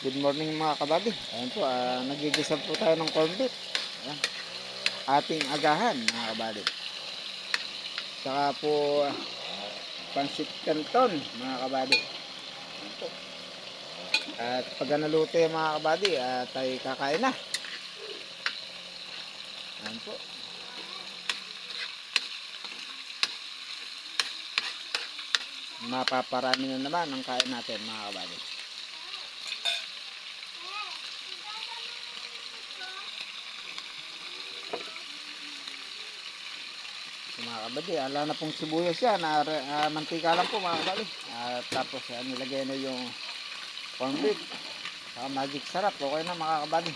Good morning mga kabady. Ayan po, nagigisa po tayo ng corned beef. Ayan. Ating agahan mga kabady. Saka po, pansit canton mga kabady. Ayan po. At pag naluto yung mga kabady, tayo kakain na. Ayan po. Mapaparami na naman ang kain natin mga kabady. Mga kabady, ala na pong sibuyas yan, mantika lang po mga kabady. Tapos nilagay na yung corned beef, magic sarap, okay na mga kabady.